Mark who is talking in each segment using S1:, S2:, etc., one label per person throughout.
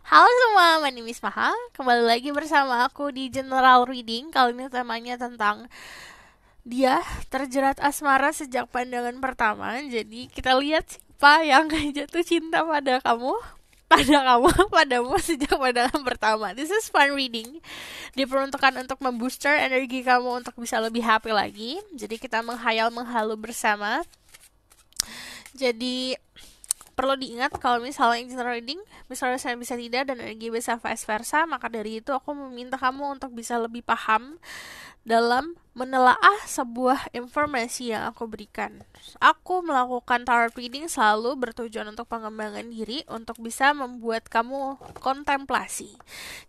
S1: Halo semua, my name is Maha. Kembali lagi bersama aku di General Reading. Kali ini temanya tentang dia terjerat asmara sejak pandangan pertama. Jadi kita lihat siapa yang jatuh cinta padamu sejak pandangan pertama. This is fun reading. Diperuntukkan untuk membooster energi kamu untuk bisa lebih happy lagi. Jadi kita menghayal menghalu bersama. Jadi perlu diingat kalau misalnya general reading misalnya saya bisa tidak dan energi bisa vice versa, maka dari itu aku meminta kamu untuk bisa lebih paham dalam menelaah sebuah informasi yang aku berikan. Aku melakukan tarot reading selalu bertujuan untuk pengembangan diri, untuk bisa membuat kamu kontemplasi.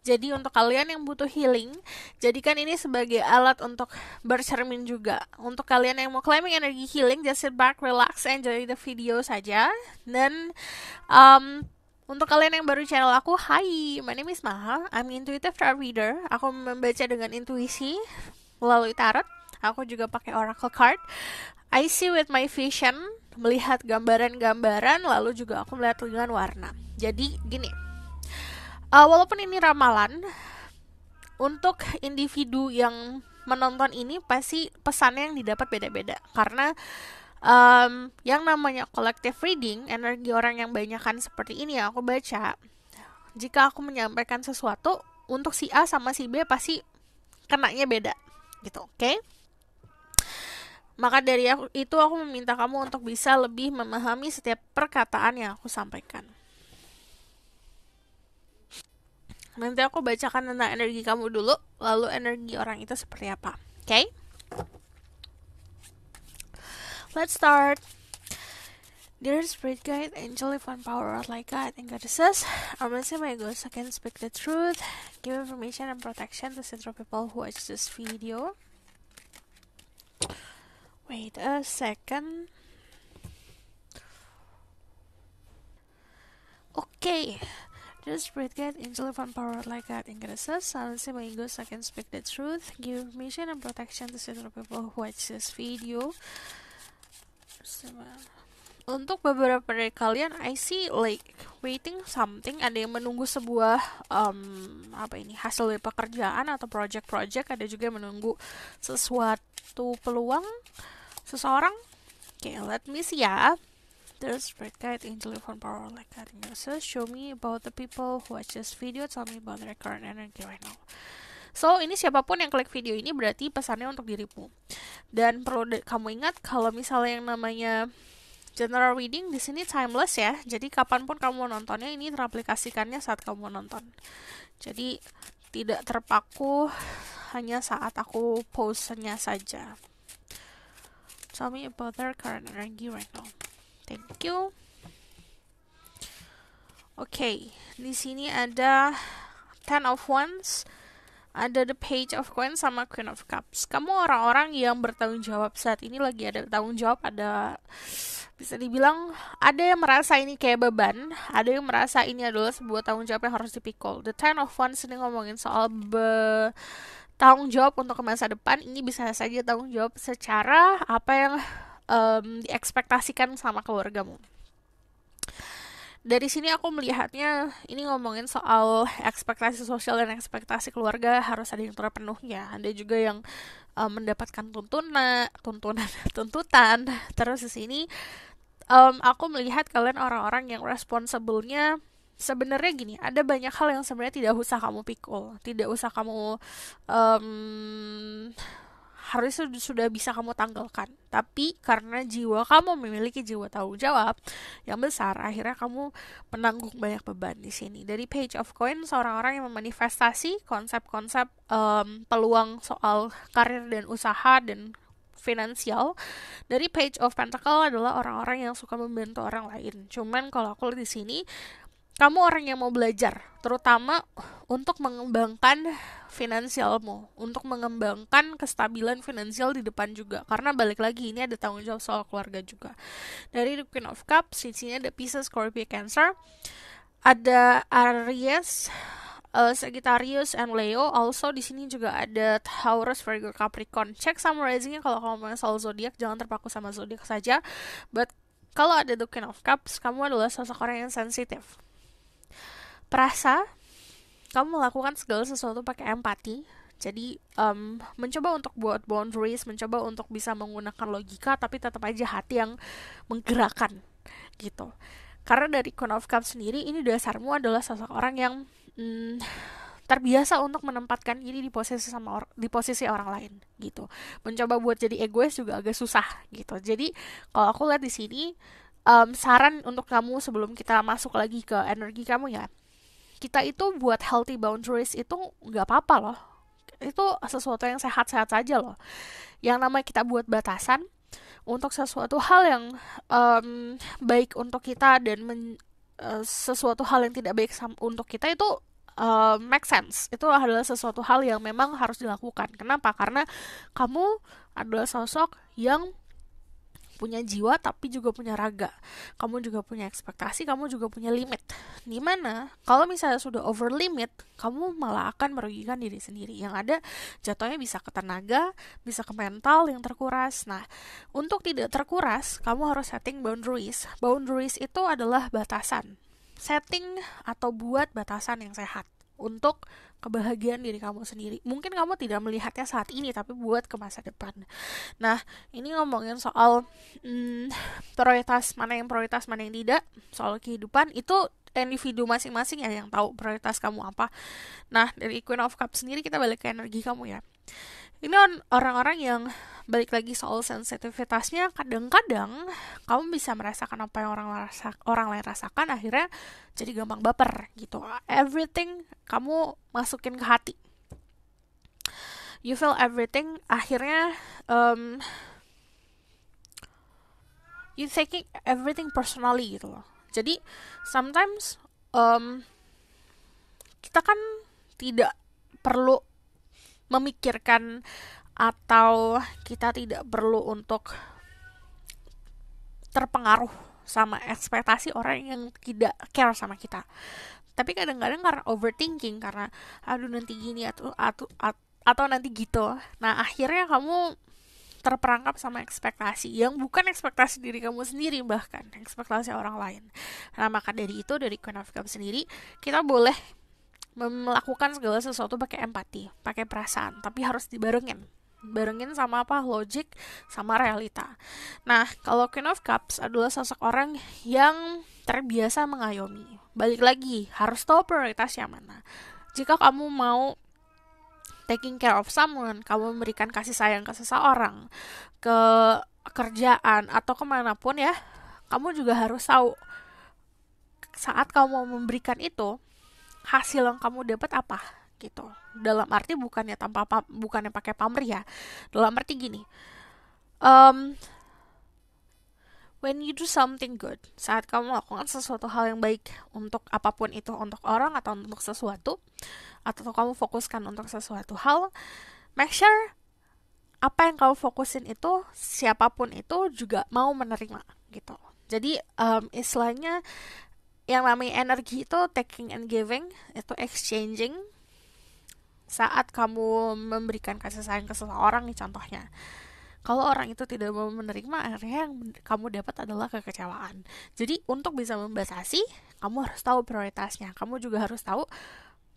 S1: Jadi untuk kalian yang butuh healing, jadikan ini sebagai alat untuk bercermin juga. Untuk kalian yang mau claiming energi healing, just sit back, relax, enjoy the video saja. Dan untuk kalian yang baru channel aku, hi, my name is Maha. I'm intuitive tarot reader. Aku membaca dengan intuisi melalui tarot. Aku juga pakai oracle card. I see with my vision, melihat gambaran-gambaran, lalu juga aku melihat dengan warna. Jadi gini, walaupun ini ramalan, untuk individu yang menonton ini pasti pesannya yang didapat beda-beda. Karena yang namanya collective reading, energi orang yang banyakan seperti ini yang aku baca, jika aku menyampaikan sesuatu, untuk si A sama si B pasti kenanya beda gitu, oke? Maka dari itu aku meminta kamu untuk bisa lebih memahami setiap perkataan yang aku sampaikan. Nanti aku bacakan tentang energi kamu dulu, lalu energi orang itu seperti apa, oke? Let's start. Dear Spirit Guide, Angel, Divine Power, like God, and Goddesses, I'm messing my ghosts, I can speak the truth, give information and protection to central people who watch this video. Wait a second. Okay. Dear Spirit Guide, Angel, Divine Power, like God, and Goddesses, I'm messing my ghosts, I can speak the truth, give information and protection to central people who watch this video. Untuk beberapa dari kalian, I see like waiting something, ada yang menunggu sebuah hasil dari pekerjaan atau project-project, ada juga yang menunggu sesuatu peluang seseorang. Okay, let me see ya. There's Spirit Guide, Angel, Divine Power, like God, and Goddesses, show me about the people who watch this video, tell me about their current energy right now. So, ini siapapun yang klik video ini berarti pesannya untuk dirimu. Dan perlu kamu ingat kalau misalnya yang namanya general reading di sini timeless ya. Jadi kapanpun kamu nontonnya, ini teraplikasikannya saat kamu nonton. Jadi tidak terpaku hanya saat aku post-nya saja. Tell me about their current energy right now. Thank you. Okay, di sini ada Ten of Wands, ada the Page of Coins sama Queen of Cups. Kamu orang-orang yang bertanggung jawab saat ini, lagi ada tanggung jawab, ada bisa dibilang ada yang merasa ini kayak beban, ada yang merasa ini adalah sebuah tanggung jawab yang harus dipikul. The Ten of Wands ini ngomongin soal tanggung jawab untuk ke masa depan. Ini bisa saja tanggung jawab secara apa yang diekspektasikan sama keluargamu. Dari sini aku melihatnya ini ngomongin soal ekspektasi sosial dan ekspektasi keluarga harus ada yang terpenuhnya. Ada juga yang mendapatkan tuntutan. Terus di sini aku melihat kalian orang-orang yang responsible-nya sebenarnya gini, ada banyak hal yang sebenarnya tidak usah kamu pikul, tidak usah kamu harusnya sudah bisa kamu tanggalkan. Tapi karena jiwa kamu memiliki jiwa tanggung jawab yang besar, akhirnya kamu menanggung banyak beban di sini. Dari Page of Coins, orang-orang yang memanifestasi konsep-konsep peluang soal karir dan usaha dan finansial. Dari Page of Pentacle adalah orang-orang yang suka membantu orang lain. Cuman kalau aku lihat di sini, kamu orang yang mau belajar, terutama untuk mengembangkan finansialmu, untuk mengembangkan kestabilan finansial di depan juga. Karena balik lagi, ini ada tanggung jawab soal keluarga juga. Dari The Queen of Cups, di sini ada Pisces, Scorpio, Cancer, ada Aries, Sagittarius, and Leo. Also di sini juga ada Taurus, Virgo, Capricorn. Cek sama risingnya kalau kamu ngomongin soal zodiak, jangan terpaku sama zodiak saja. But kalau ada The Queen of Cups, kamu adalah sosok orang yang sensitif. perasa, kamu melakukan segala sesuatu pakai empati. Jadi mencoba untuk buat boundaries, mencoba untuk bisa menggunakan logika, tapi tetap aja hati yang menggerakkan gitu. Karena dari Queen of Cups sendiri, ini dasarmu adalah sosok orang yang terbiasa untuk menempatkan diri di posisi orang lain gitu. Mencoba buat jadi egois juga agak susah gitu. Jadi kalau aku lihat di sini, saran untuk kamu sebelum kita masuk lagi ke energi kamu ya, kita itu buat healthy boundaries itu nggak apa-apa loh. Itu sesuatu yang sehat-sehat saja loh. Yang namanya kita buat batasan untuk sesuatu hal yang baik untuk kita dan sesuatu hal yang tidak baik untuk kita itu make sense. Itu adalah sesuatu hal yang memang harus dilakukan. Kenapa? Karena kamu adalah sosok yang punya jiwa tapi juga punya raga. Kamu juga punya ekspektasi, kamu juga punya limit. Dimana kalau misalnya sudah over limit, kamu malah akan merugikan diri sendiri. Yang ada jatuhnya bisa ke tenaga, bisa ke mental yang terkuras. Nah, untuk tidak terkuras, kamu harus setting boundaries. Boundaries itu adalah batasan. Setting atau buat batasan yang sehat untuk kebahagiaan diri kamu sendiri. Mungkin kamu tidak melihatnya saat ini, tapi buat ke masa depan. Nah, ini ngomongin soal prioritas, mana yang tidak, soal kehidupan, itu individu masing-masing ya yang tahu prioritas kamu apa. Nah, dari Queen of Cups sendiri kita balik ke energi kamu ya. Ini orang-orang yang balik lagi soal sensitivitasnya, kadang-kadang kamu bisa merasakan apa yang orang lain rasakan, akhirnya jadi gampang baper gitu. Everything kamu masukin ke hati. You feel everything, akhirnya you taking everything personally gitu loh. Jadi sometimes kita kan tidak perlu memikirkan atau kita tidak perlu untuk terpengaruh sama ekspektasi orang yang tidak care sama kita. Tapi kadang-kadang karena overthinking, karena aduh nanti gini atau nanti gitu. Nah, akhirnya kamu terperangkap sama ekspektasi yang bukan ekspektasi diri kamu sendiri, bahkan ekspektasi orang lain. Nah, maka dari itu, dari Queen of Cups sendiri, kita boleh melakukan segala sesuatu pakai empati, pakai perasaan, tapi harus dibarengin sama apa? Logik sama realita. Nah, kalau Queen of Cups adalah sosok orang yang terbiasa mengayomi. Balik lagi, harus tahu prioritasnya mana. Jika kamu mau taking care of someone, kamu memberikan kasih sayang ke seseorang, ke kerjaan atau kemanapun ya, kamu juga harus tahu saat kamu mau memberikan itu, hasil yang kamu dapat apa gitu. Dalam arti bukannya pakai pamrih ya. Dalam arti gini, when you do something good, saat kamu melakukan sesuatu hal yang baik untuk apapun itu, untuk orang atau untuk sesuatu, atau kamu fokuskan untuk sesuatu hal, make sure apa yang kamu fokusin itu, siapapun itu juga mau menerima gitu. Jadi istilahnya yang namanya energi itu taking and giving, itu exchanging. Saat kamu memberikan kasih sayang ke seseorang nih contohnya, kalau orang itu tidak mau menerima, akhirnya yang kamu dapat adalah kekecewaan. Jadi untuk bisa membatasi, kamu harus tahu prioritasnya. Kamu juga harus tahu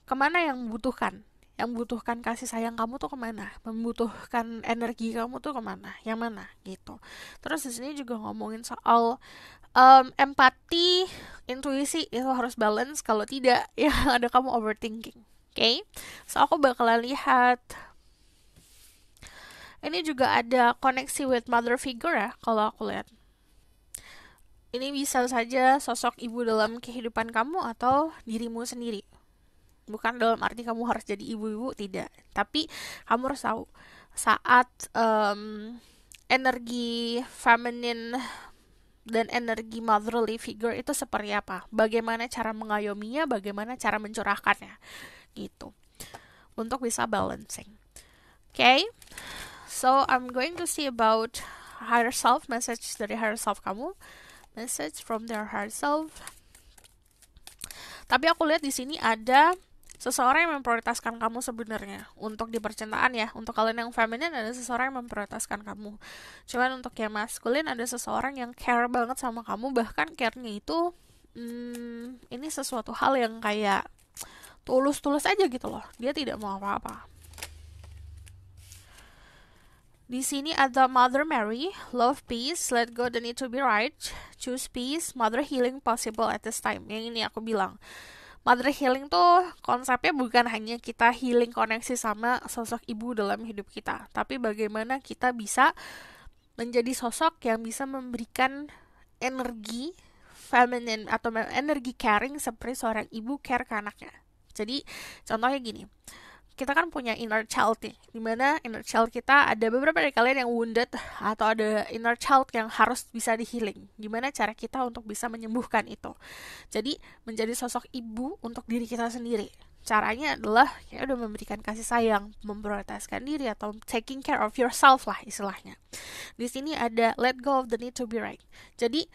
S1: kemana yang membutuhkan. Yang membutuhkan kasih sayang kamu tuh kemana, membutuhkan energi kamu tuh kemana, yang mana gitu. Terus di sini juga ngomongin soal empati, intuisi itu harus balance. Kalau tidak, ya ada kamu overthinking. Okay? So aku bakalan lihat. Ini juga ada koneksi with mother figure ya, kalau aku lihat. Ini bisa saja sosok ibu dalam kehidupan kamu atau dirimu sendiri. Bukan dalam arti kamu harus jadi ibu-ibu, tidak. Tapi kamu harus tahu saat energi feminine dan energi motherly figure itu seperti apa. Bagaimana cara mengayominya, bagaimana cara mencurahkannya. Gitu. Untuk bisa balancing. Okay? So, I'm going to see about higher self, message dari higher self kamu. Message from their higher self. Tapi aku lihat di sini ada seseorang yang memprioritaskan kamu sebenarnya untuk di percintaan ya. Untuk kalian yang feminin ada seseorang yang memprioritaskan kamu. Cuman untuk yang maskulin ada seseorang yang care banget sama kamu, bahkan care-nya itu ini sesuatu hal yang kayak tulus-tulus aja gitu loh. Dia tidak mau apa-apa. Di sini ada Mother Mary, love peace, let go the need to be right, choose peace, mother healing possible at this time. Yang ini aku bilang. Mother healing tuh konsepnya bukan hanya kita healing koneksi sama sosok ibu dalam hidup kita, tapi bagaimana kita bisa menjadi sosok yang bisa memberikan energi feminine atau energi caring seperti seorang ibu care ke anaknya. Jadi contohnya gini, kita kan punya inner child nih, dimana inner child kita ada beberapa dari kalian yang wounded atau ada inner child yang harus bisa di healing. Gimana cara kita untuk bisa menyembuhkan itu? Jadi menjadi sosok ibu untuk diri kita sendiri. Caranya adalah ya udah memberikan kasih sayang, memprioritaskan diri atau taking care of yourself lah istilahnya. Di sini ada let go of the need to be right. Jadi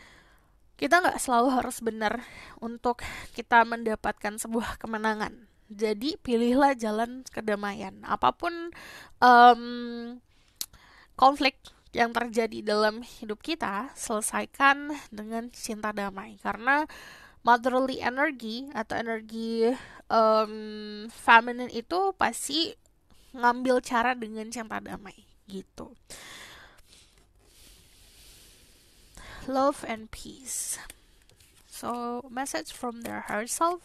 S1: kita nggak selalu harus benar untuk kita mendapatkan sebuah kemenangan. Jadi pilihlah jalan kedamaian. Apapun konflik yang terjadi dalam hidup kita, selesaikan dengan cinta damai. Karena motherly energy atau energi feminine itu pasti ngambil cara dengan cinta damai gitu. Love and peace. So message from their heart self.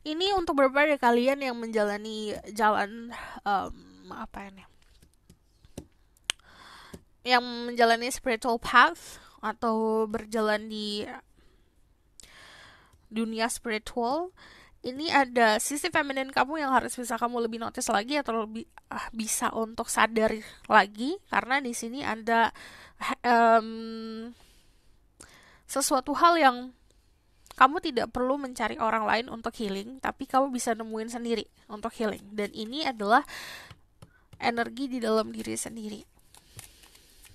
S1: Ini untuk beberapa dari kalian yang menjalani jalan apa ini? Yang menjalani spiritual path atau berjalan di dunia spiritual. Ini ada sisi feminin kamu yang harus bisa kamu lebih notice lagi atau lebih bisa untuk sadar lagi, karena di sini ada sesuatu hal yang kamu tidak perlu mencari orang lain untuk healing, tapi kamu bisa nemuin sendiri untuk healing. Dan ini adalah energi di dalam diri sendiri.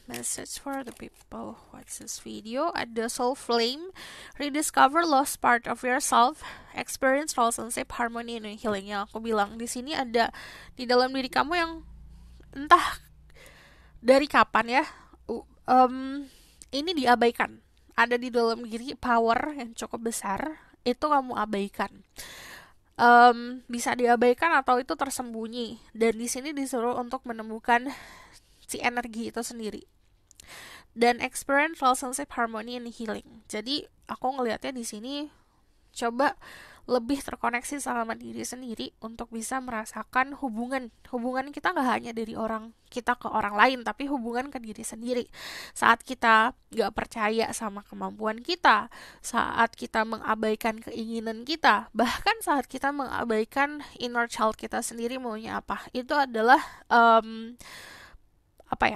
S1: Message for the people who watch this video. Ada soul flame, rediscover lost part of yourself, experience relationship harmony and healing. Yang aku bilang di sini ada di dalam diri kamu yang entah dari kapan ya, ini diabaikan. Ada di dalam diri power yang cukup besar, itu kamu abaikan. Bisa diabaikan atau itu tersembunyi, dan di sini disuruh untuk menemukan si energi itu sendiri dan experience relationship harmony and healing. Jadi aku ngelihatnya di sini coba lebih terkoneksi sama diri sendiri untuk bisa merasakan hubungan kita nggak hanya dari orang kita ke orang lain, tapi hubungan ke diri sendiri. Saat kita nggak percaya sama kemampuan kita, saat kita mengabaikan keinginan kita, bahkan saat kita mengabaikan inner child kita sendiri maunya apa, itu adalah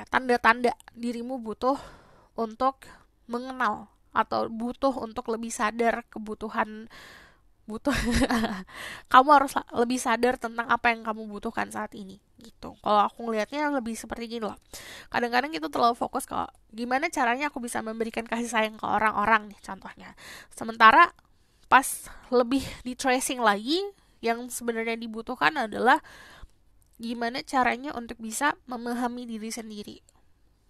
S1: tanda-tanda dirimu butuh untuk mengenal atau butuh untuk lebih sadar kamu harus lebih sadar tentang apa yang kamu butuhkan saat ini gitu. Kalau aku ngelihatnya lebih seperti gini loh. Kadang-kadang kita terlalu fokus ke gimana caranya aku bisa memberikan kasih sayang ke orang-orang nih contohnya. Sementara pas lebih di tracing lagi, yang sebenarnya dibutuhkan adalah gimana caranya untuk bisa memahami diri sendiri,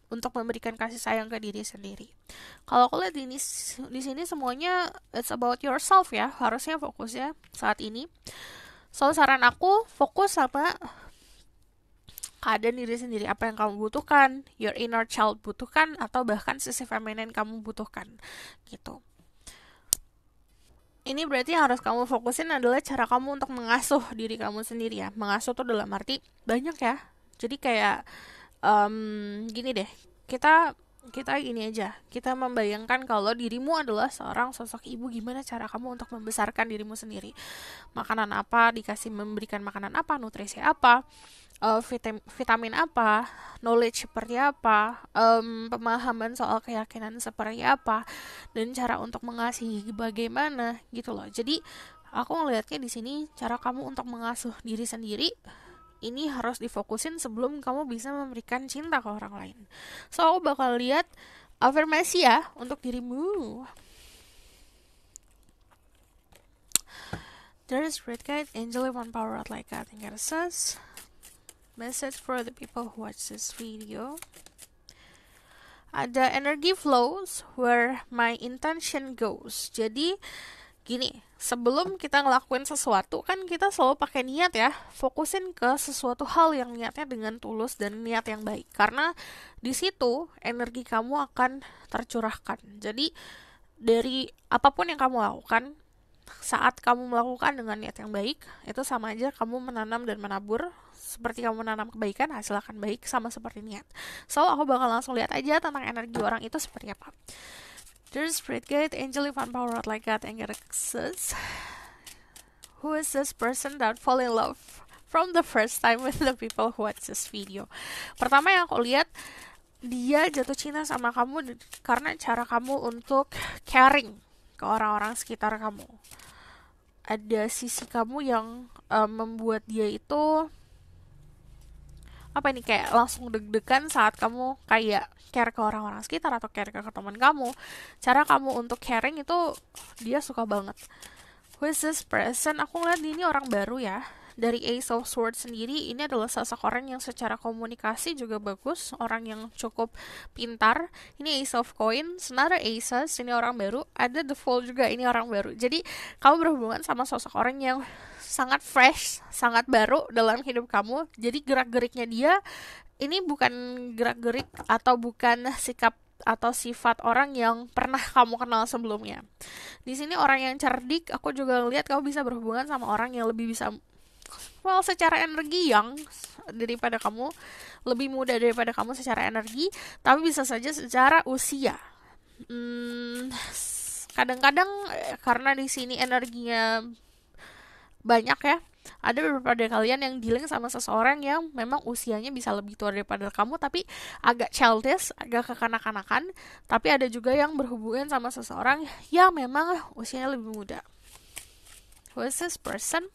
S1: untuk memberikan kasih sayang ke diri sendiri. Kalau aku lihat di sini semuanya it's about yourself ya, harusnya fokusnya saat ini. So saran aku fokus sama keadaan diri sendiri, apa yang kamu butuhkan, your inner child butuhkan, atau bahkan sisi feminin kamu butuhkan gitu. Ini berarti yang harus kamu fokusin adalah cara kamu untuk mengasuh diri kamu sendiri ya. Mengasuh tuh dalam arti banyak ya. Jadi kayak gini deh, kita gini aja, kita membayangkan kalau dirimu adalah seorang sosok ibu, gimana cara kamu untuk membesarkan dirimu sendiri. Makanan apa, memberikan makanan apa, nutrisi apa, vitamin apa, knowledge seperti apa, pemahaman soal keyakinan seperti apa, dan cara untuk mengasihi bagaimana gitu loh. Jadi aku ngelihatnya di sini cara kamu untuk mengasuh diri sendiri ini harus difokusin sebelum kamu bisa memberikan cinta ke orang lain. So aku bakal lihat afirmasi ya untuk dirimu. There is great guide, angel, one power out like God, and says message for the people who watch this video. ada energy flows where my intention goes. Jadi gini, sebelum kita ngelakuin sesuatu kan kita selalu pakai niat ya. Fokusin ke sesuatu hal yang niatnya dengan tulus dan niat yang baik. Karena di situ energi kamu akan tercurahkan. Jadi dari apapun yang kamu lakukan, saat kamu melakukan dengan niat yang baik, itu sama aja kamu menanam dan menabur. Seperti kamu menanam kebaikan, hasil akan baik, sama seperti niat. So, aku bakal langsung lihat aja tentang energi orang itu seperti apa. There's spirit guide, angel, divine power, like God, and access. Who is this person that fall in love from the first time with the people who watch this video? Pertama yang aku lihat, dia jatuh cinta sama kamu karena cara kamu untuk caring ke orang-orang sekitar kamu. Ada sisi kamu yang membuat dia itu kayak langsung deg-degan saat kamu kayak care ke orang-orang sekitar atau care ke teman kamu. Cara kamu untuk caring itu dia suka banget. Who is this person? Aku ngeliat ini orang baru ya. Dari Ace of Swords sendiri, ini adalah seseorang yang secara komunikasi juga bagus, orang yang cukup pintar. Ini Ace of Coins, another Aces, ini orang baru. Ada The Fool juga, ini orang baru. Jadi, kamu berhubungan sama sosok orang yang sangat fresh, sangat baru dalam hidup kamu. Jadi, gerak-geriknya dia, ini bukan gerak-gerik atau bukan sikap atau sifat orang yang pernah kamu kenal sebelumnya. Di sini orang yang cerdik, aku juga lihat kamu bisa berhubungan sama orang yang lebih bisa secara energi yang daripada kamu, lebih muda daripada kamu secara energi, tapi bisa saja secara usia. Kadang-kadang karena di sini energinya banyak ya, ada beberapa dari kalian yang dealing sama seseorang yang memang usianya bisa lebih tua daripada kamu, tapi agak childish, agak kekanak-kanakan. Tapi ada juga yang berhubungan sama seseorang yang memang usianya lebih muda. Who is this person?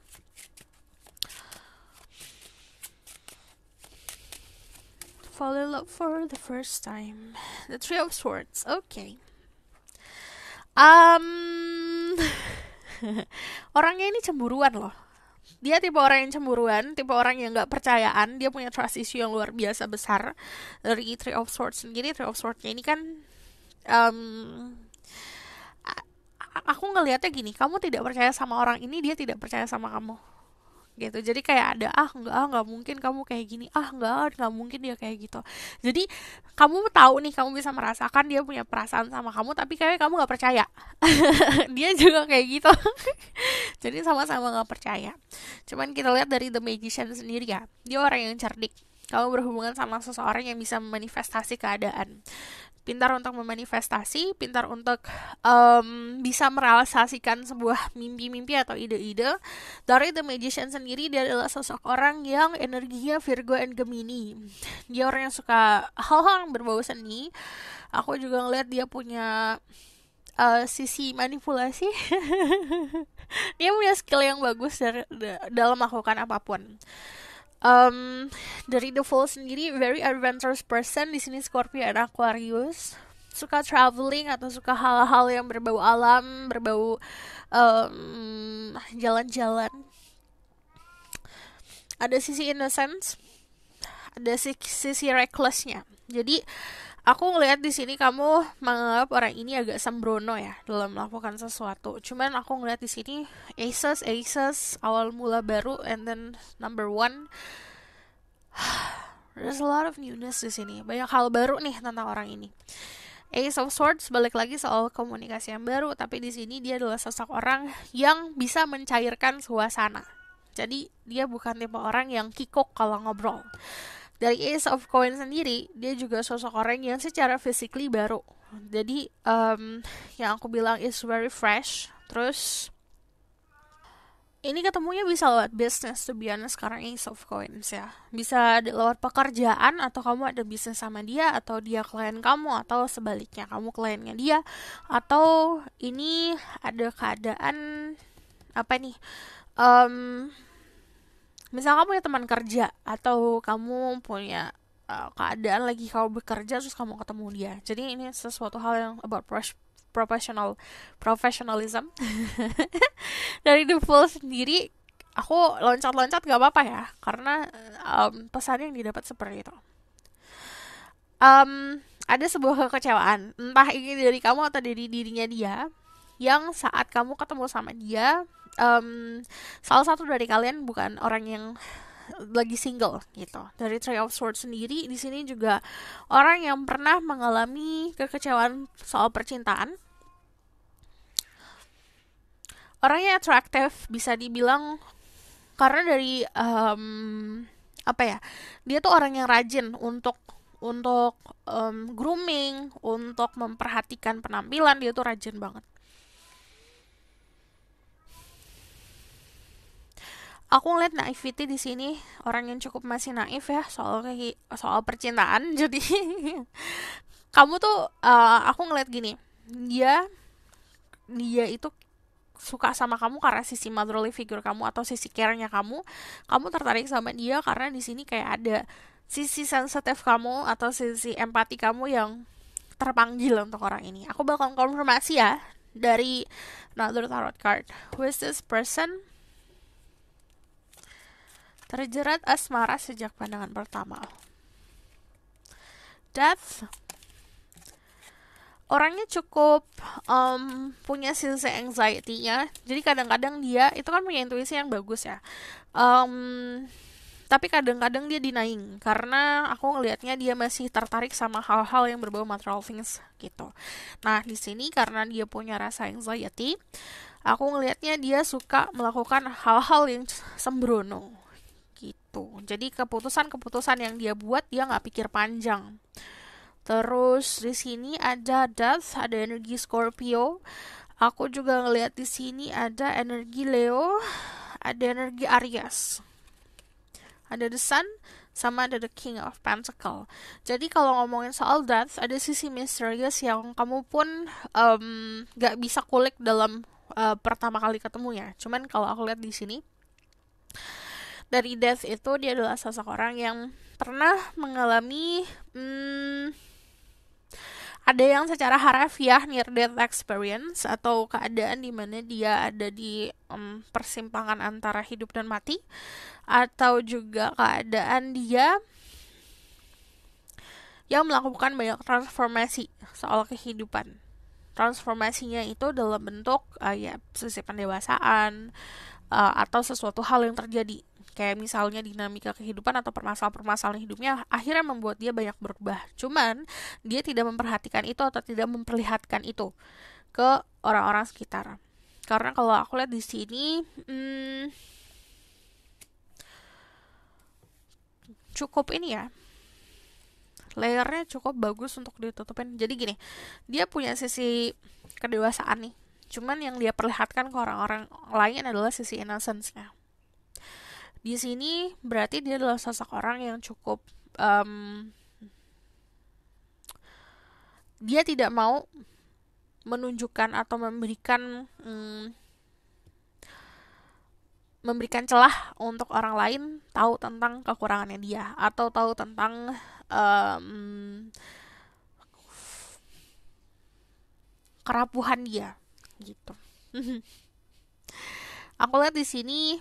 S1: Fall in love for the first time. The Three of Swords. Okay. Orangnya ini cemburuan loh. Dia tipe orang yang cemburuan, tipe orang yang gak percayaan. Dia punya trust issue yang luar biasa besar. Dari Three of Swords sendiri, Three of Swords-nya ini kan aku ngelihatnya gini, kamu tidak percaya sama orang ini, dia tidak percaya sama kamu. Gitu. Jadi kayak ada nggak mungkin kamu kayak gini, nggak mungkin dia kayak gitu. Jadi kamu tahu nih, kamu bisa merasakan dia punya perasaan sama kamu, tapi kayak kamu nggak percaya. Dia juga kayak gitu. Jadi sama-sama nggak percaya. Cuman kita lihat dari The Magician sendiri ya, dia orang yang cerdik. Kamu berhubungan sama seseorang yang bisa memanifestasi keadaan, pintar untuk memanifestasi, pintar untuk bisa merealisasikan sebuah mimpi-mimpi atau ide-ide. Dari The Magician sendiri, dia adalah sosok orang yang energinya Virgo and Gemini. Dia orang yang suka hal-hal yang berbau seni. Aku juga ngeliat dia punya sisi manipulasi. Dia punya skill yang bagus dalam melakukan apapun. Dari The Fool sendiri, very adventurous person. Di sini Scorpio dan Aquarius, suka traveling atau suka hal-hal yang berbau alam, berbau jalan-jalan. Ada sisi innocence, ada sisi recklessnya. Jadi aku ngelihat di sini kamu menganggap orang ini agak sembrono ya dalam melakukan sesuatu. Cuman aku ngelihat di sini Aces, awal mula baru, and then number one. There's a lot of newness di sini. Banyak hal baru nih tentang orang ini. Ace of Swords balik lagi soal komunikasi yang baru, tapi di sini dia adalah sosok orang yang bisa mencairkan suasana. Jadi dia bukan tipe orang yang kikuk kalau ngobrol. Dari Ace of Coins sendiri, dia juga sosok orang yang secara physically baru. Jadi yang aku bilang is very fresh. Terus ini ketemunya bisa lewat business, to be honest, sekarang Ace of Coins ya. Bisa lewat pekerjaan, atau kamu ada bisnis sama dia, atau dia klien kamu, atau sebaliknya kamu kliennya dia. Atau ini ada keadaan apa nih? Misal kamu punya teman kerja, atau kamu punya keadaan lagi kamu bekerja terus kamu ketemu dia. Jadi ini sesuatu hal yang about professionalism. Dari The Fool sendiri, aku loncat-loncat gak apa-apa ya, karena pesan yang didapat seperti itu. ada sebuah kekecewaan, entah ini dari kamu atau dari dirinya dia, yang saat kamu ketemu sama dia, salah satu dari kalian bukan orang yang lagi single gitu. Dari Three of Swords sendiri di sini juga orang yang pernah mengalami kekecewaan soal percintaan. Orangnya atraktif, bisa dibilang, karena dari apa ya, dia tuh orang yang rajin untuk grooming, untuk memperhatikan penampilan, dia tuh rajin banget. Aku ngeliat naivety di sini, orang yang cukup masih naif ya soal percintaan. Jadi kamu tuh aku ngeliat gini, dia dia itu suka sama kamu karena sisi motherly figure kamu atau sisi care-nya kamu tertarik sama dia karena di sini kayak ada sisi sensitif kamu atau sisi empati kamu yang terpanggil untuk orang ini. Aku bakal konfirmasi ya dari another tarot card. Who is this person? Terjerat asmara sejak pandangan pertama. Death. Orangnya cukup punya sisi anxiety-nya. Jadi kadang-kadang dia itu kan punya intuisi yang bagus ya. Tapi kadang-kadang dia denying karena aku ngelihatnya dia masih tertarik sama hal-hal yang berbau material things gitu. Nah, di sini karena dia punya rasa anxiety, aku ngelihatnya dia suka melakukan hal-hal yang sembrono gitu. Jadi keputusan-keputusan yang dia buat dia nggak pikir panjang. Terus di sini ada Death, ada energi Scorpio. Aku juga ngelihat di sini ada energi Leo, ada energi Aries. Ada The Sun, sama ada The King of Pentacle. Jadi kalau ngomongin soal Death, ada sisi misterius yang kamu pun gak bisa kulik dalam pertama kali ketemu ya. Cuman kalau aku lihat di sini, dari Death itu dia adalah seseorang yang pernah mengalami ada yang secara harafiah near death experience atau keadaan di mana dia ada di persimpangan antara hidup dan mati, atau juga keadaan dia yang melakukan banyak transformasi soal kehidupan. Transformasinya itu dalam bentuk ya sisi pendewasaan atau sesuatu hal yang terjadi, kayak misalnya dinamika kehidupan atau permasalahan-permasalahan hidupnya akhirnya membuat dia banyak berubah. Cuman dia tidak memperhatikan itu atau tidak memperlihatkan itu ke orang-orang sekitar. Karena kalau aku lihat di sini cukup ini ya, layernya cukup bagus untuk ditutupin. Jadi gini, dia punya sisi kedewasaan nih, cuman yang dia perlihatkan ke orang-orang lain adalah sisi innocence-nya. Di sini berarti dia adalah seseorang yang cukup dia tidak mau menunjukkan atau memberikan celah untuk orang lain tahu tentang kekurangannya dia atau tahu tentang kerapuhan dia gitu. Aku lihat di sini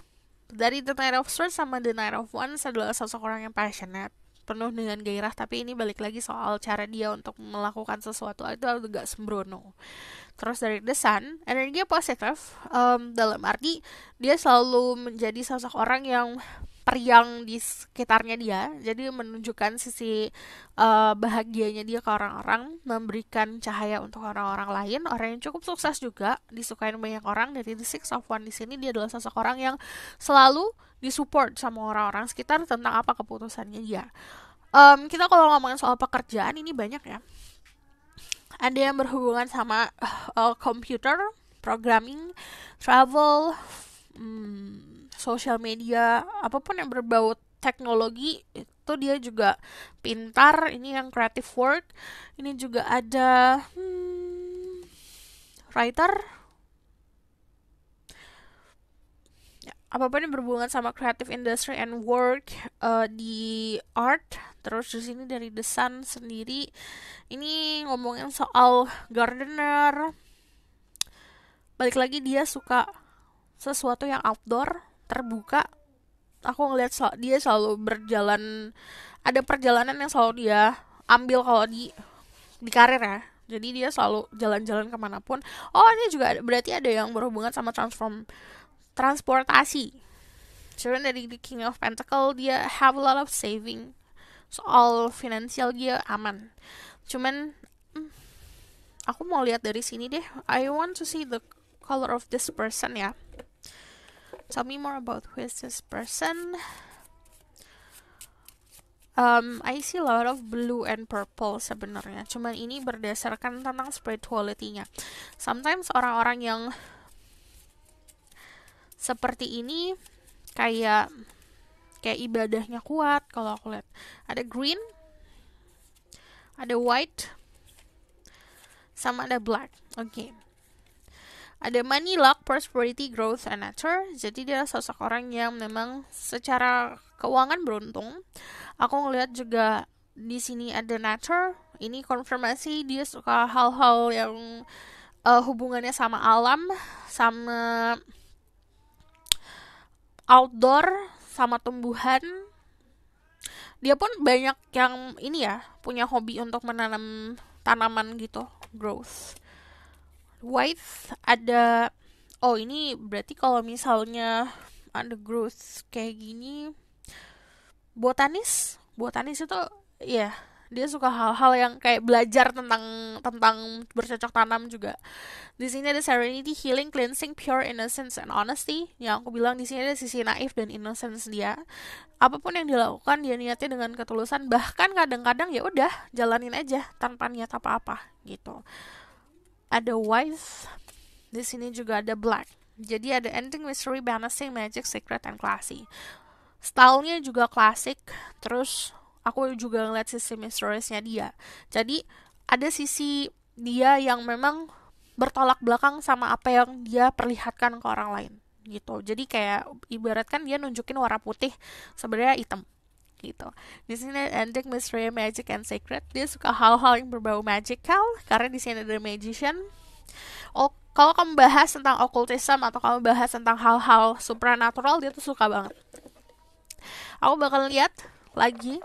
S1: dari The Knight of Swords sama The Knight of Wands adalah seseorang yang passionate, penuh dengan gairah, tapi ini balik lagi soal cara dia untuk melakukan sesuatu itu agak sembrono. Terus dari The Sun, energinya positif, dalam arti dia selalu menjadi seseorang yang periang di sekitarnya dia, jadi menunjukkan sisi bahagianya dia ke orang-orang, memberikan cahaya untuk orang-orang lain. Orang yang cukup sukses juga, disukain banyak orang. Dari The Six of Wands di sini dia adalah seseorang yang selalu disupport sama orang-orang sekitar tentang apa keputusannya dia. Kita kalau ngomongin soal pekerjaan ini banyak ya. Ada yang berhubungan sama computer, programming, travel, social media, apapun yang berbau teknologi itu dia juga pintar. Ini yang creative work. Ini juga ada writer. Ya, apapun yang berhubungan sama creative industry and work di art. Terus di sini dari The Sun sendiri ini ngomongin soal gardener. Balik lagi dia suka sesuatu yang outdoor, terbuka. Aku ngeliat dia selalu berjalan, ada perjalanan yang selalu dia ambil kalau di di karir ya. Jadi dia selalu jalan-jalan kemanapun. Oh, ini juga berarti ada yang berhubungan sama transportasi. Cuman dari The King of Pentacle, dia have a lot of saving. Soal finansial dia aman. Cuman aku mau lihat dari sini deh. I want to see the color of this person ya. Tell me more about who is this person. I see a lot of blue and purple sebenarnya. Cuman ini berdasarkan tentang spirituality-nya. Sometimes orang-orang yang seperti ini kayak ibadahnya kuat. Kalau aku lihat ada green, ada white, sama ada black. Oke. Ada money, luck, prosperity, growth, and nature. Jadi dia sosok orang yang memang secara keuangan beruntung. Aku ngeliat juga di sini ada nature. Ini konfirmasi dia suka hal-hal yang hubungannya sama alam, sama outdoor, sama tumbuhan. Dia pun banyak yang ini ya, punya hobi untuk menanam tanaman gitu, growth. White ada, oh ini berarti kalau misalnya ada growth kayak gini, botanis itu ya, dia suka hal-hal yang kayak belajar tentang bercocok tanam juga. Di sini ada serenity, healing, cleansing, pure innocence and honesty. Yang aku bilang di sini ada sisi naif dan innocence dia. Apapun yang dilakukan dia niatnya dengan ketulusan, bahkan kadang-kadang ya udah jalanin aja tanpa niat apa-apa gitu. Ada white, di sini juga ada black. Jadi ada ending, mystery, balancing, magic, secret, and classy. Stylenya juga klasik. Terus aku juga ngeliat sisi mysteriousnya dia. Jadi ada sisi dia yang memang bertolak belakang sama apa yang dia perlihatkan ke orang lain gitu. Jadi kayak ibaratkan dia nunjukin warna putih, sebenarnya hitam gitu. Di sini ending, mystery, magic, and secret. Dia suka hal-hal yang berbau magical karena di sini ada magician. Kalau kamu bahas tentang occultism atau kamu bahas tentang hal-hal supernatural, dia tuh suka banget. Aku bakal lihat lagi.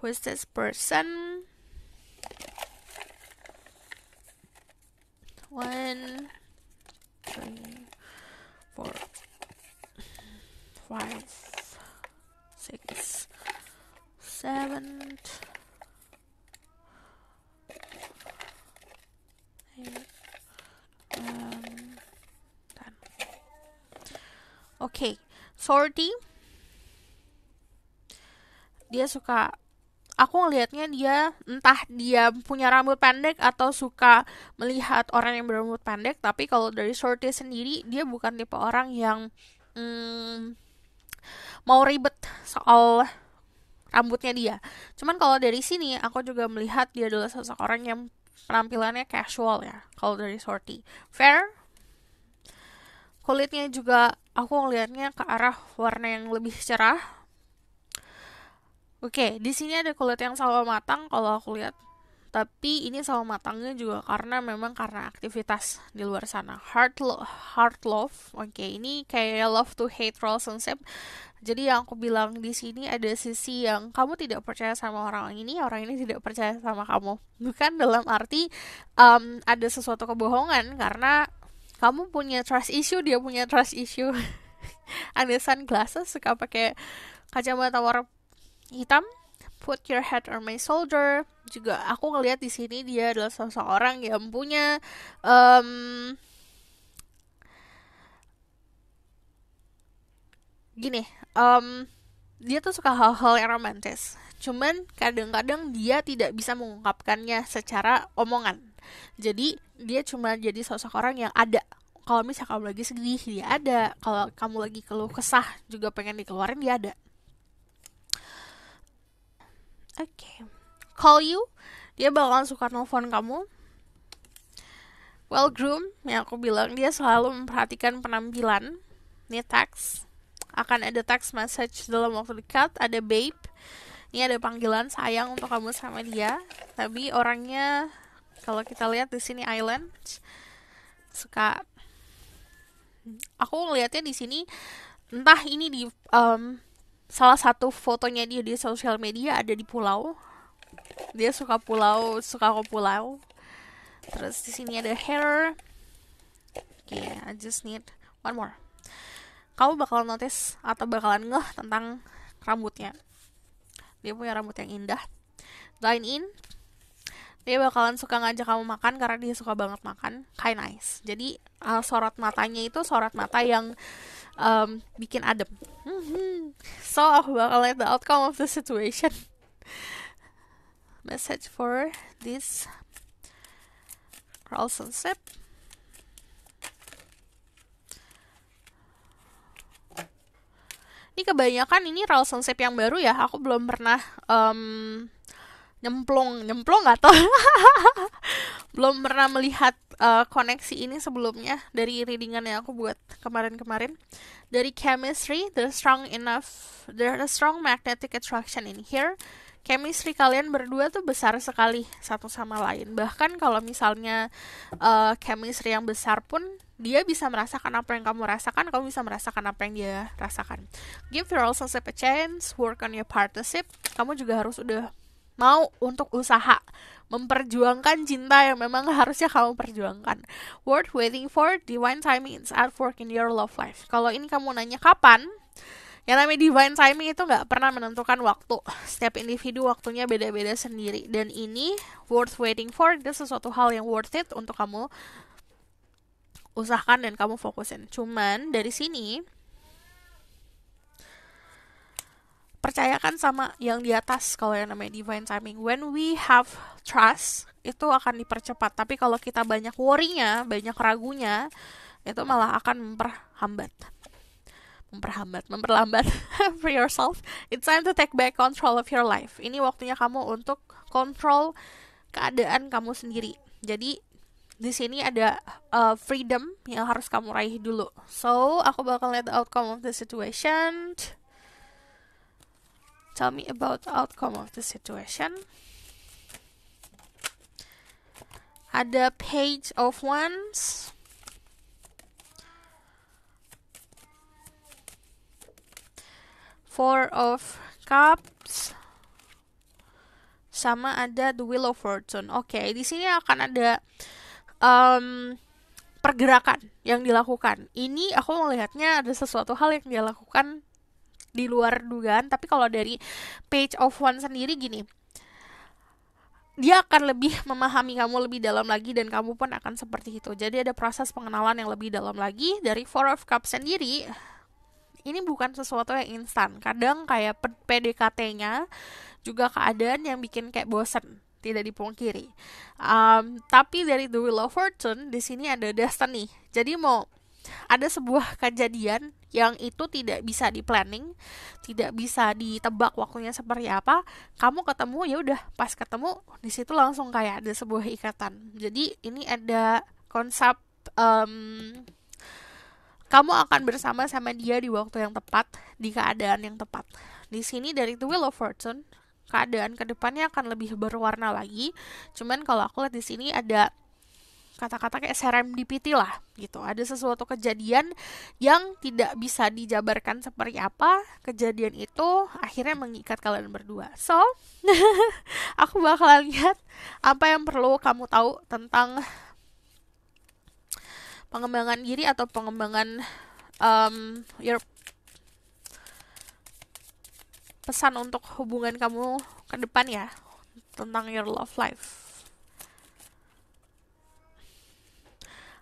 S1: Who is this person? 1, 3, 4, 5, 6, 7, 8, 9, 10. Oke, Sorty. Dia suka, aku ngelihatnya dia entah dia punya rambut pendek atau suka melihat orang yang berambut pendek. Tapi kalau dari Sorty sendiri, dia bukan tipe orang yang mau ribet soal rambutnya dia. Cuman kalau dari sini aku juga melihat dia adalah seseorang yang penampilannya casual ya. Kalau dari Sorty, fair. Kulitnya juga aku ngelihatnya ke arah warna yang lebih cerah. Oke, di sini ada kulit yang sawo matang kalau aku lihat. Tapi ini sawo matangnya juga karena aktivitas di luar sana. Heart love. Oke, ini kayak love to hate relationship. Jadi yang aku bilang di sini ada sisi yang kamu tidak percaya sama orang ini tidak percaya sama kamu. Bukan dalam arti ada sesuatu kebohongan, karena kamu punya trust issue, dia punya trust issue. Ada sunglasses, suka pakai kacamata warna hitam. Put your head on my shoulder. Juga aku ngelihat di sini dia adalah seseorang yang punya dia tuh suka hal-hal yang romantis. Cuman kadang-kadang dia tidak bisa mengungkapkannya secara omongan. Jadi dia cuma jadi sosok orang yang ada. Kalau misalnya kamu lagi sedih, dia ada. Kalau kamu lagi keluh kesah juga pengen dikeluarin, dia ada. Oke. Call you, dia bakalan suka nelfon kamu. Well groomed, yang aku bilang dia selalu memperhatikan penampilan. Ini text, akan ada text message dalam waktu dekat. Ada babe, ini ada panggilan sayang untuk kamu sama dia. Tapi orangnya, kalau kita lihat di sini island, suka. Aku ngelihatnya di sini, entah ini di salah satu fotonya dia di sosial media ada di pulau. Dia suka pulau, suka ke pulau. Terus di sini ada hair. Okay, I just need one more. Kamu bakal notice atau bakalan ngeh tentang rambutnya. Dia punya rambut yang indah. Dine in. Dia bakalan suka ngajak kamu makan karena dia suka banget makan. Kind nice. Jadi sorot matanya itu sorot mata yang bikin adem. So aku bakal lihat the outcome of the situation. Message for this relationship. Ini kebanyakan ini relationship yang baru ya. Aku belum pernah nyemplung nggak tau. Belum pernah melihat koneksi ini sebelumnya dari readingan yang aku buat kemarin-kemarin. Dari chemistry, there's a strong magnetic attraction in here. Chemistry kalian berdua tuh besar sekali satu sama lain. Bahkan kalau misalnya chemistry yang besar pun, dia bisa merasakan apa yang kamu rasakan, kamu bisa merasakan apa yang dia rasakan. Give your relationship a chance, work on your partnership. Kamu juga harus udah mau untuk usaha memperjuangkan cinta yang memang harusnya kamu perjuangkan. Worth waiting for, divine timing is at work in your love life. Kalau ini kamu nanya kapan, yang namanya divine timing itu gak pernah menentukan waktu. Setiap individu waktunya beda-beda sendiri. Dan ini worth waiting for, itu sesuatu hal yang worth it untuk kamu usahakan dan kamu fokusin. Cuman dari sini percayakan sama yang di atas kalau yang namanya divine timing. When we have trust, itu akan dipercepat. Tapi kalau kita banyak worry-nya, banyak ragunya, itu malah akan memperlambat for yourself. It's time to take back control of your life. Ini waktunya kamu untuk kontrol keadaan kamu sendiri. Jadi di sini ada freedom yang harus kamu raih dulu. So, aku bakal lihat the outcome of the situation. Tell me about the outcome of the situation. Ada Page of Wands. Four of Cups. Sama ada the Wheel of Fortune. Oke, di sini akan ada pergerakan yang dilakukan. Ini aku melihatnya ada sesuatu hal yang dia lakukan di luar dugaan. Tapi kalau dari Page of Wands sendiri gini, dia akan lebih memahami kamu lebih dalam lagi dan kamu pun akan seperti itu. Jadi ada proses pengenalan yang lebih dalam lagi. Dari Four of Cups sendiri, ini bukan sesuatu yang instan. Kadang kayak PDKT-nya juga keadaan yang bikin kayak bosen, tidak dipungkiri. Tapi dari The Wheel of Fortune, di sini ada destiny. Jadi mau ada sebuah kejadian yang itu tidak bisa di-planning, tidak bisa ditebak waktunya seperti apa. Kamu ketemu, ya udah pas ketemu di situ langsung kayak ada sebuah ikatan. Jadi ini ada konsep kamu akan bersama-sama dia di waktu yang tepat, di keadaan yang tepat. Di sini dari The Wheel of Fortune, keadaan kedepannya akan lebih berwarna lagi. Cuman kalau aku lihat di sini ada kata-kata kayak serendipity lah gitu. Ada sesuatu kejadian yang tidak bisa dijabarkan seperti apa. Kejadian itu akhirnya mengikat kalian berdua. So, aku bakalan lihat apa yang perlu kamu tahu tentang pengembangan diri atau pengembangan your pesan untuk hubungan kamu ke depan ya, tentang your love life.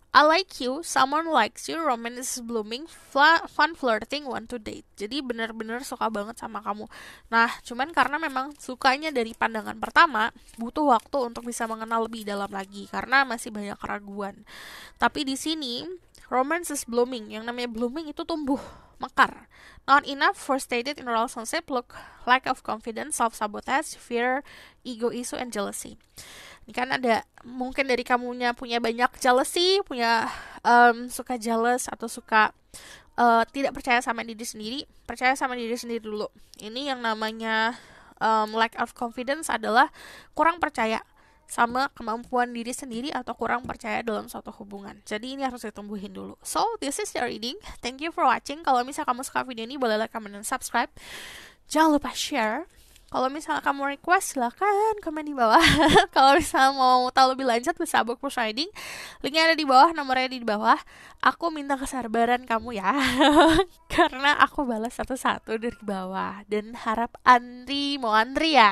S1: I like you, someone likes you, romance is blooming, fun flirting, want to date. Jadi benar-benar suka banget sama kamu. Nah, cuman karena memang sukanya dari pandangan pertama, butuh waktu untuk bisa mengenal lebih dalam lagi karena masih banyak keraguan. Tapi di sini romance is blooming. Yang namanya blooming itu tumbuh, mekar. Not enough for stated in relationship, look lack of confidence, self-sabotage, fear, ego issue, and jealousy. Ini kan ada mungkin dari kamunya punya banyak jealousy, punya suka jealous atau suka tidak percaya sama diri sendiri. Percaya sama diri sendiri dulu. Ini yang namanya lack of confidence adalah kurang percaya sama kemampuan diri sendiri atau kurang percaya dalam suatu hubungan. Jadi ini harus ditumbuhin dulu. So, this is the reading. Thank you for watching. Kalau misalnya kamu suka video ini, boleh like, comment, dan subscribe. Jangan lupa share. Kalau misalnya kamu request, silahkan komen di bawah. Kalau misalnya mau tahu lebih lanjut bisa book providing, linknya ada di bawah, nomornya di bawah. Aku minta kesabaran kamu ya, karena aku balas satu-satu dari bawah dan harap Andri mau antri ya.